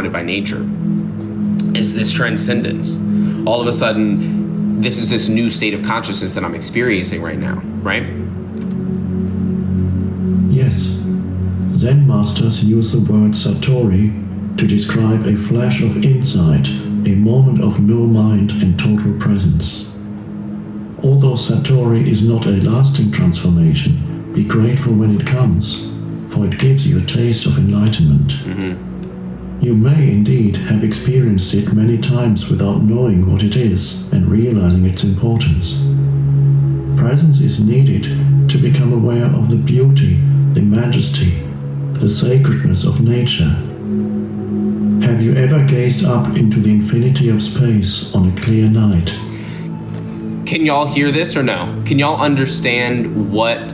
surrounded by nature, is this transcendence. All of a sudden, this is this new state of consciousness that I'm experiencing right now, right? Yes. Zen masters use the word Satori to describe a flash of insight, a moment of no mind and total presence. Although Satori is not a lasting transformation, be grateful when it comes, for it gives you a taste of enlightenment. You may indeed have experienced it many times without knowing what it is and realizing its importance. Presence is needed to become aware of the beauty, the majesty, the sacredness of nature. Have you ever gazed up into the infinity of space on a clear night? Can y'all hear this or no? Can y'all understand what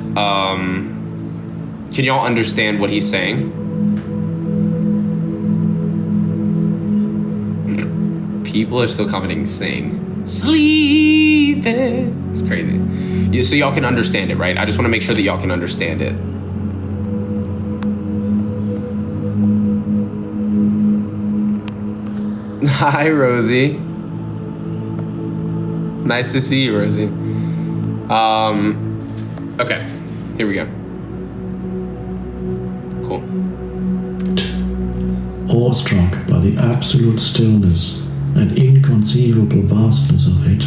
he's saying? People are still commenting, saying, sleeping. It's crazy. So y'all can understand it, right? I just want to make sure that y'all can understand it. Hi, Rosie. Nice to see you, Rosie. Okay, here we go. Cool. Awestruck by the absolute stillness and inconceivable vastness of it.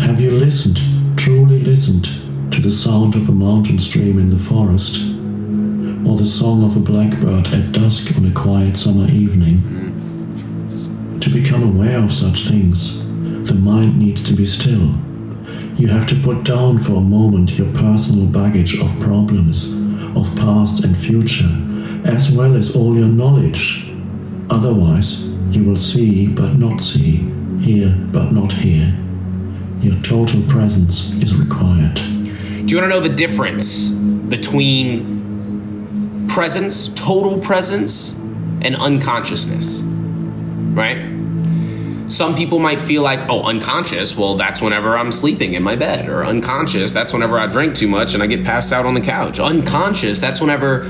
Have you listened, truly listened, to the sound of a mountain stream in the forest, or the song of a blackbird at dusk on a quiet summer evening? To become aware of such things, the mind needs to be still. You have to put down for a moment your personal baggage of problems, of past and future, as well as all your knowledge. Otherwise, you will see but not see, hear but not hear. Your total presence is required. Do you want to know the difference between presence, total presence, and unconsciousness? Right? Some people might feel like, oh, unconscious, well, that's whenever I'm sleeping in my bed. Or unconscious, that's whenever I drink too much and I get passed out on the couch. Unconscious, that's whenever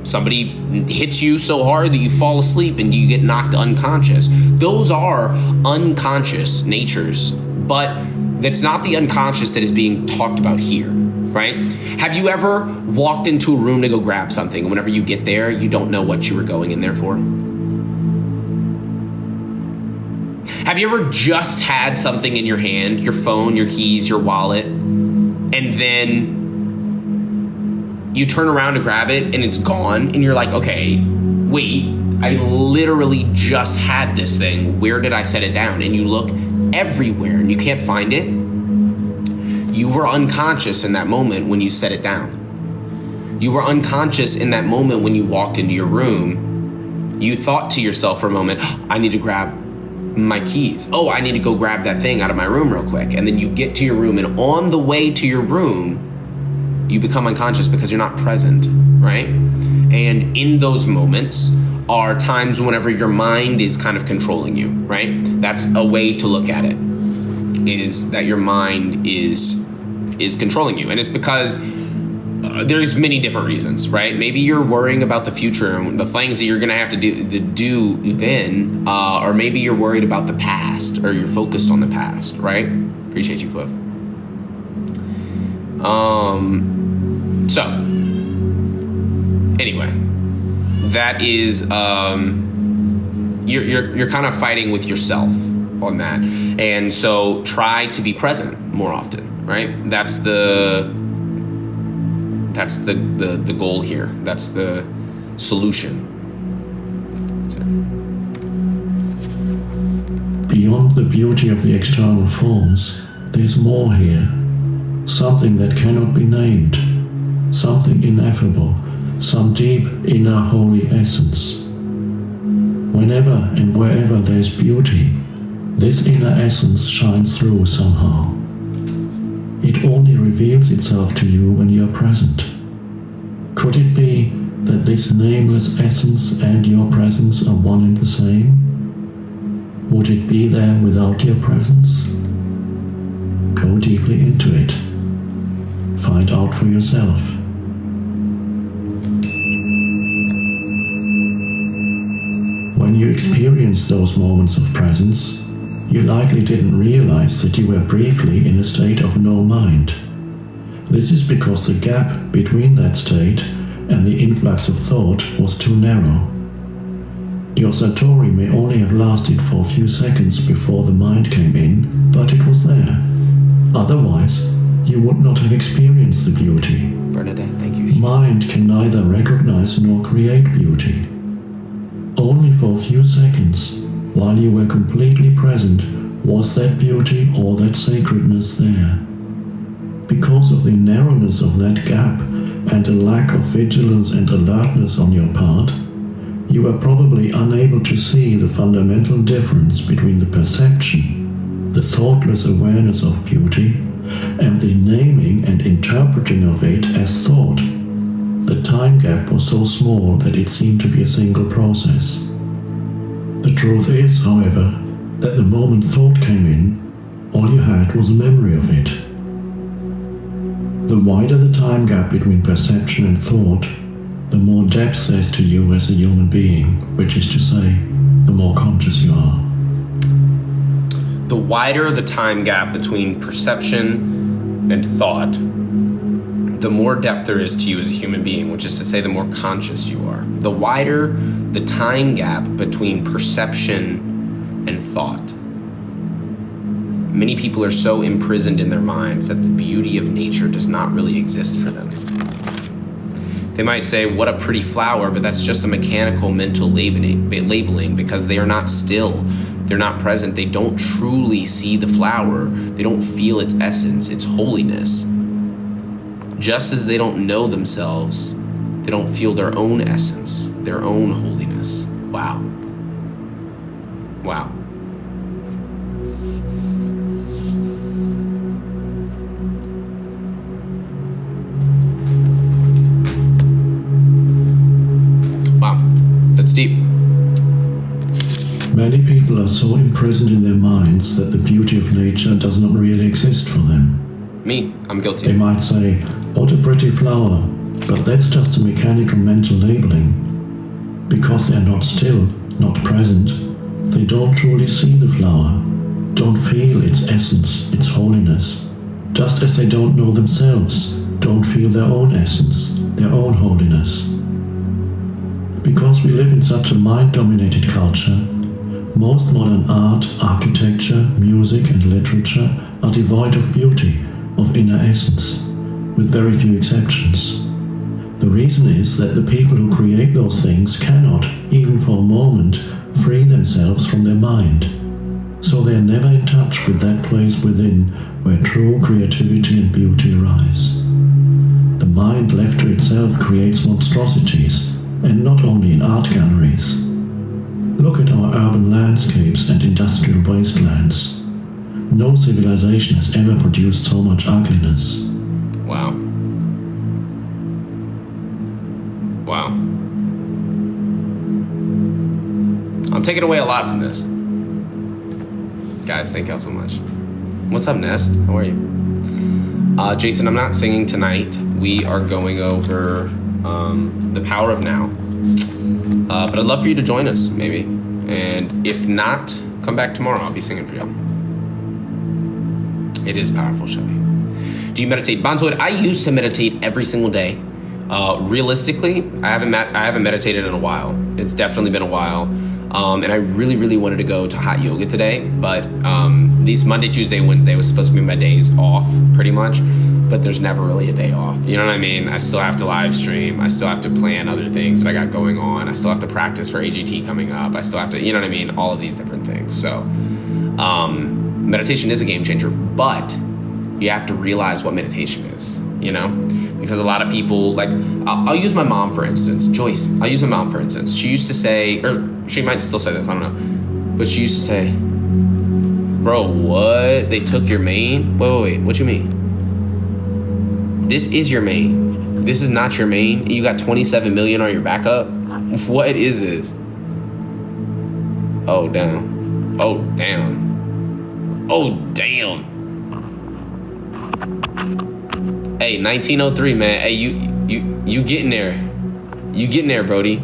somebody hits you so hard that you fall asleep and you get knocked unconscious. Those are unconscious natures, but that's not the unconscious that is being talked about here, right? Have you ever walked into a room to go grab something, and whenever you get there, you don't know what you were going in there for? Have you ever just had something in your hand, your phone, your keys, your wallet, and then you turn around to grab it and it's gone, and you're like, okay, wait, I literally just had this thing. Where did I set it down? And you look everywhere and you can't find it. You were unconscious in that moment when you set it down. You were unconscious in that moment when you walked into your room. You thought to yourself for a moment, I need to grab my keys. Oh, I need to go grab that thing out of my room real quick. And then you get to your room, and on the way to your room, you become unconscious because you're not present, right? And in those moments are times whenever your mind is kind of controlling you, right? That's a way to look at it, is that your mind is controlling you. And it's because there's many different reasons, right? Maybe you're worrying about the future and the things that you're gonna have to do then, or maybe you're worried about the past, or you're focused on the past, right? Appreciate you, Cliff. So anyway, that is you're kind of fighting with yourself on that, and so try to be present more often, right? That's the goal here. That's the solution. Beyond the beauty of the external forms, there's more here. Something that cannot be named. Something ineffable. Some deep inner holy essence. Whenever and wherever there's beauty, this inner essence shines through somehow. It only reveals itself to you when you're present. Could it be that this nameless essence and your presence are one and the same? Would it be there without your presence? Go deeply into it. Find out for yourself. When you experienced those moments of presence, you likely didn't realize that you were briefly in a state of no mind. This is because the gap between that state and the influx of thought was too narrow. Your Satori may only have lasted for a few seconds before the mind came in, but it was there. Otherwise, you would not have experienced the beauty. Bernadette, thank you. Mind can neither recognize nor create beauty. Only for a few seconds, while you were completely present, was that beauty or that sacredness there. Because of the narrowness of that gap and a lack of vigilance and alertness on your part, you were probably unable to see the fundamental difference between the perception, the thoughtless awareness of beauty, and the naming and interpreting of it as thought. The time gap was so small that it seemed to be a single process. The truth is, however, that the moment thought came in, all you had was a memory of it. The wider the time gap between perception and thought, the more depth there is to you as a human being, which is to say, the more conscious you are. The wider the time gap between perception and thought, the more depth there is to you as a human being, which is to say, the more conscious you are. The wider the time gap between perception and thought. Many people are so imprisoned in their minds that the beauty of nature does not really exist for them. They might say, what a pretty flower, but that's just a mechanical mental labeling because they are not still. They're not present. They don't truly see the flower. They don't feel its essence, its holiness. Just as they don't know themselves, they don't feel their own essence, their own holiness. Wow. Wow. That's deep. Many people are so imprisoned in their minds that the beauty of nature does not really exist for them. Me, I'm guilty. They might say, what a pretty flower, but that's just a mechanical mental labeling. Because they're not still, not present, they don't truly see the flower, don't feel its essence, its holiness, just as they don't know themselves, don't feel their own essence, their own holiness. Because we live in such a mind-dominated culture, most modern art, architecture, music and literature are devoid of beauty, of inner essence, with very few exceptions. The reason is that the people who create those things cannot, even for a moment, free themselves from their mind. So they are never in touch with that place within where true creativity and beauty arise. The mind left to itself creates monstrosities, and not only in art galleries. Look at our urban landscapes and industrial wastelands. No civilization has ever produced so much ugliness. Wow. Wow. I'm taking away a lot from this. Guys, thank y'all so much. What's up, Nest? How are you? Jason, I'm not singing tonight. We are going over The Power of Now. But I'd love for you to join us, maybe. And if not, come back tomorrow. I'll be singing for you. It is powerful, Shelly. Do you meditate? Bonzoid, I used to meditate every single day. Realistically, I haven't meditated in a while. It's definitely been a while. And I really, really wanted to go to hot yoga today. But these Monday, Tuesday, Wednesday was supposed to be my days off, pretty much. But there's never really a day off. You know what I mean? I still have to live stream. I still have to plan other things that I got going on. I still have to practice for AGT coming up. I still have to, you know what I mean? All of these different things. So meditation is a game changer, but you have to realize what meditation is, you know? Because a lot of people, like, I'll use my mom, for instance. Joyce, I'll use my mom, for instance. She used to say, or she might still say this, I don't know. But she used to say, bro, what? They took your main? Wait, what you mean? This is your main. This is not your main. You got 27 million on your backup. What is this? Oh, damn. Oh, damn. Oh, damn. Hey, 1903, man. Hey, you getting there. You getting there, Brody.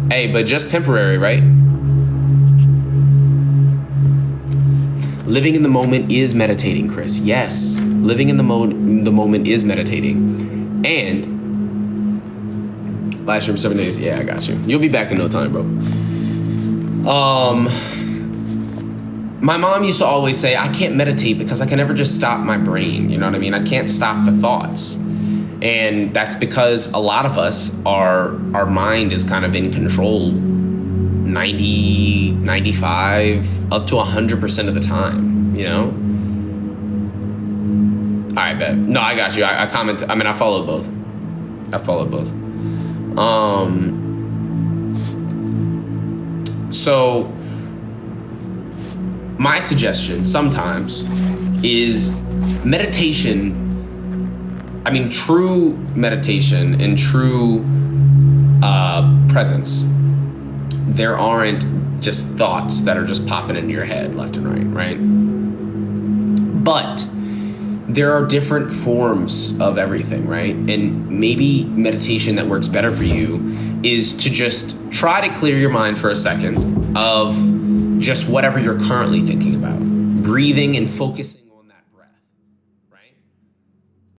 Hey, but just temporary, right? Living in the moment is meditating, Chris. Yes, living in the moment is meditating. And last year, 7 days. Yeah, I got you. You'll be back in no time, bro. My mom used to always say, I can't meditate because I can never just stop my brain. You know what I mean? I can't stop the thoughts. And that's because a lot of us, our mind is kind of in control 90, 95, up to 100% of the time, you know? All right, bet. No, I got you. I follow both. So my suggestion sometimes is meditation. I mean, true meditation and true presence. There aren't just thoughts that are just popping into your head left and right? But there are different forms of everything, right? And maybe meditation that works better for you is to just try to clear your mind for a second of just whatever you're currently thinking about. Breathing and focusing.